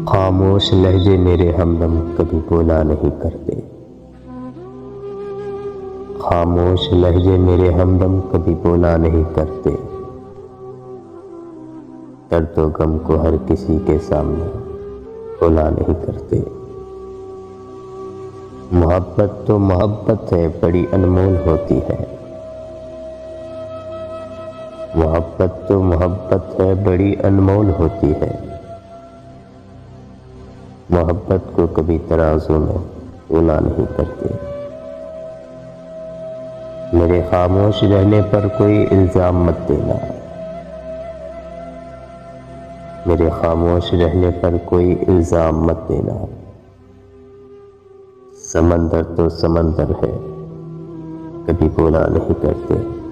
खामोश लहजे मेरे हमदम कभी बोला नहीं करते। खामोश लहजे मेरे हमदम कभी बोला नहीं करते। दर्द व गम को हर किसी के सामने बोला नहीं करते। मोहब्बत तो मोहब्बत है, बड़ी अनमोल होती है। मोहब्बत तो मोहब्बत है, बड़ी अनमोल होती है। मोहब्बत को कभी तराजू में तोला नहीं करते। मेरे खामोश रहने पर कोई इल्जाम मत देना। मेरे खामोश रहने पर कोई इल्जाम मत देना। समंदर तो समंदर है, कभी बोला नहीं करते।